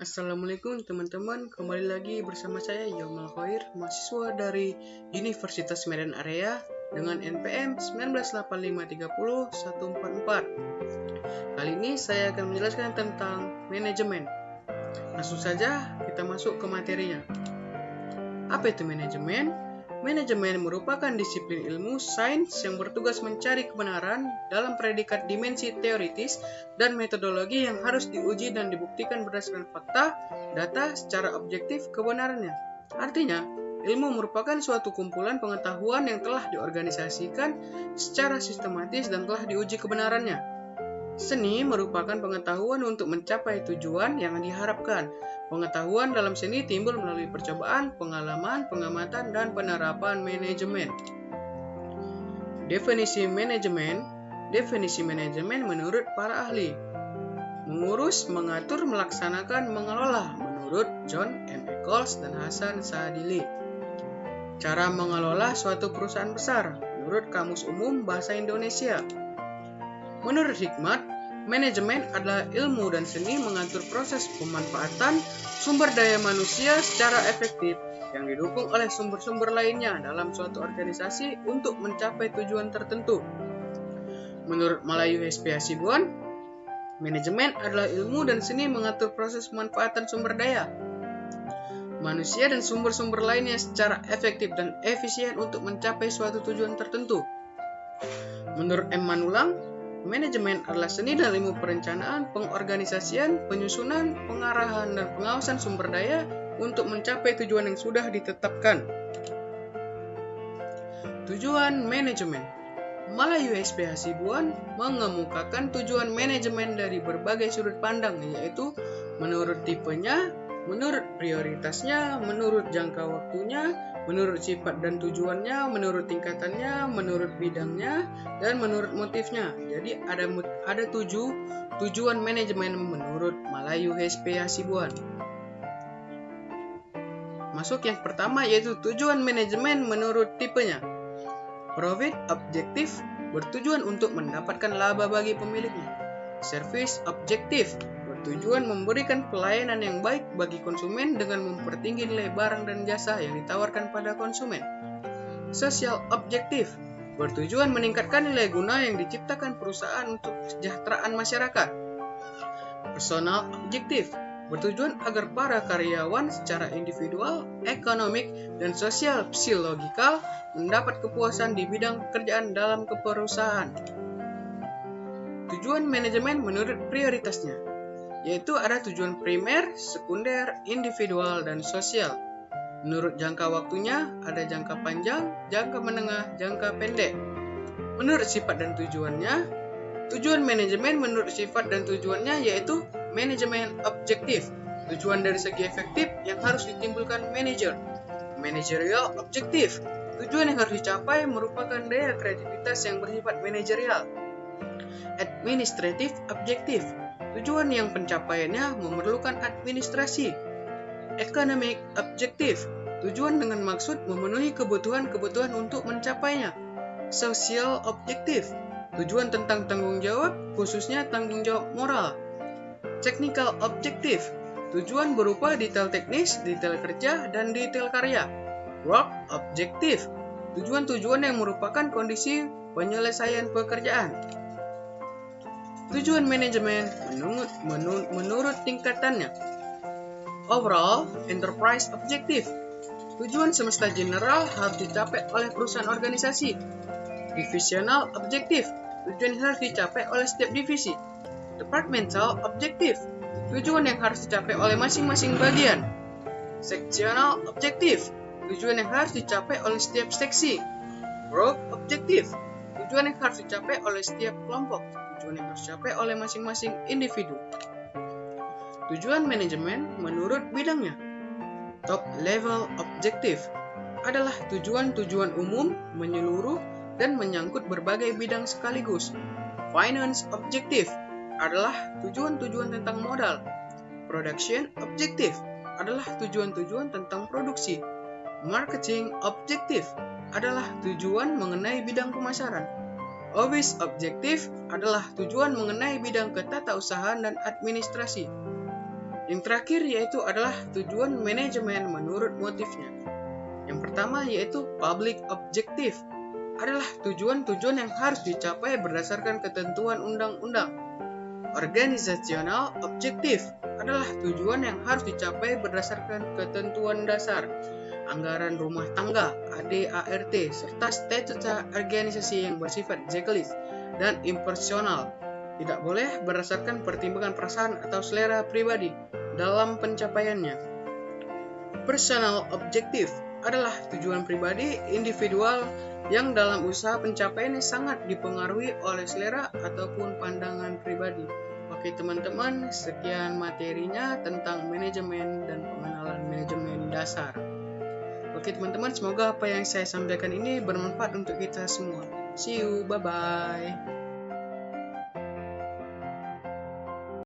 Assalamualaikum teman-teman, kembali lagi bersama saya Yaumul Khair, mahasiswa dari Universitas Medan Area dengan NPM 198530144. Kali ini saya akan menjelaskan tentang manajemen. Langsung saja kita masuk ke materinya. Apa itu manajemen? Manajemen merupakan disiplin ilmu sains yang bertugas mencari kebenaran dalam predikat dimensi teoritis dan metodologi yang harus diuji dan dibuktikan berdasarkan fakta, data secara objektif kebenarannya. Artinya, ilmu merupakan suatu kumpulan pengetahuan yang telah diorganisasikan secara sistematis dan telah diuji kebenarannya. Seni merupakan pengetahuan untuk mencapai tujuan yang diharapkan. Pengetahuan dalam seni timbul melalui percobaan, pengalaman, pengamatan, dan penerapan manajemen. Definisi manajemen menurut para ahli. Mengurus, mengatur, melaksanakan, mengelola menurut John M. Eccles dan Hasan Sadili. Cara mengelola suatu perusahaan besar menurut Kamus Umum Bahasa Indonesia. Menurut Hikmat, manajemen adalah ilmu dan seni mengatur proses pemanfaatan sumber daya manusia secara efektif yang didukung oleh sumber-sumber lainnya dalam suatu organisasi untuk mencapai tujuan tertentu. Menurut Malayu SP Hasibuan, manajemen adalah ilmu dan seni mengatur proses pemanfaatan sumber daya manusia dan sumber-sumber lainnya secara efektif dan efisien untuk mencapai suatu tujuan tertentu. Menurut M. Manulang, manajemen adalah seni dan ilmu perencanaan, pengorganisasian, penyusunan, pengarahan, dan pengawasan sumber daya untuk mencapai tujuan yang sudah ditetapkan. Tujuan manajemen. Malayu SP Hasibuan mengemukakan tujuan manajemen dari berbagai sudut pandang, yaitu menurut tipenya, menurut prioritasnya, menurut jangka waktunya, menurut sifat dan tujuannya, menurut tingkatannya, menurut bidangnya, dan menurut motifnya. Jadi ada 7 tujuan manajemen menurut Malayu SP Hasibuan. Masuk yang pertama yaitu tujuan manajemen menurut tipenya. Profit objektif bertujuan untuk mendapatkan laba bagi pemiliknya. Service objektif bertujuan memberikan pelayanan yang baik bagi konsumen dengan mempertinggi nilai barang dan jasa yang ditawarkan pada konsumen. Social objektif bertujuan meningkatkan nilai guna yang diciptakan perusahaan untuk kesejahteraan masyarakat. Personal objektif bertujuan agar para karyawan secara individual, ekonomik, dan sosial psikologikal mendapat kepuasan di bidang pekerjaan dalam perusahaan. Tujuan manajemen menurut prioritasnya, yaitu ada tujuan primer, sekunder, individual, dan sosial. Menurut jangka waktunya, ada jangka panjang, jangka menengah, jangka pendek. Menurut sifat dan tujuannya, tujuan manajemen menurut sifat dan tujuannya yaitu manajemen objektif, tujuan dari segi efektif yang harus ditimbulkan manajer. Managerial objektif, tujuan yang harus dicapai merupakan daya kreativitas yang bersifat manajerial. Administratif objektif, tujuan yang pencapaiannya memerlukan administrasi. Economic objektif, tujuan dengan maksud memenuhi kebutuhan-kebutuhan untuk mencapainya. Social objektif, tujuan tentang tanggung jawab, khususnya tanggung jawab moral. Technical objektif, tujuan berupa detail teknis, detail kerja, dan detail karya. Work objektif, tujuan-tujuan yang merupakan kondisi penyelesaian pekerjaan. Tujuan manajemen menurut tingkatannya. Overall enterprise objektif, tujuan semesta general harus dicapai oleh perusahaan organisasi. Divisional objektif, tujuan yang harus dicapai oleh setiap divisi. Departmental objektif, tujuan yang harus dicapai oleh masing-masing bagian. Sectional objektif, tujuan yang harus dicapai oleh setiap seksi. Group objektif, tujuan yang harus dicapai oleh setiap kelompok. Tujuan yang harus dicapai oleh masing-masing individu. Tujuan manajemen menurut bidangnya. Top level objektif adalah tujuan-tujuan umum, menyeluruh, dan menyangkut berbagai bidang sekaligus. Finance objektif adalah tujuan-tujuan tentang modal. Production objektif adalah tujuan-tujuan tentang produksi. Marketing objektif adalah tujuan mengenai bidang pemasaran. Office objektif adalah tujuan mengenai bidang ketatausahaan dan administrasi. Yang terakhir yaitu adalah tujuan manajemen menurut motifnya. Yang pertama yaitu public objective, adalah tujuan-tujuan yang harus dicapai berdasarkan ketentuan undang-undang. Organizational objective adalah tujuan yang harus dicapai berdasarkan ketentuan dasar, anggaran rumah tangga, ADART, serta statuta organisasi yang bersifat checklist dan impersonal. Tidak boleh berdasarkan pertimbangan perasaan atau selera pribadi dalam pencapaiannya. Personal objective adalah tujuan pribadi individual yang dalam usaha pencapaiannya sangat dipengaruhi oleh selera ataupun pandangan pribadi. Oke teman-teman, sekian materinya tentang manajemen dan pengenalan manajemen dasar. Oke teman-teman, semoga apa yang saya sampaikan ini bermanfaat untuk kita semua. See you, bye-bye.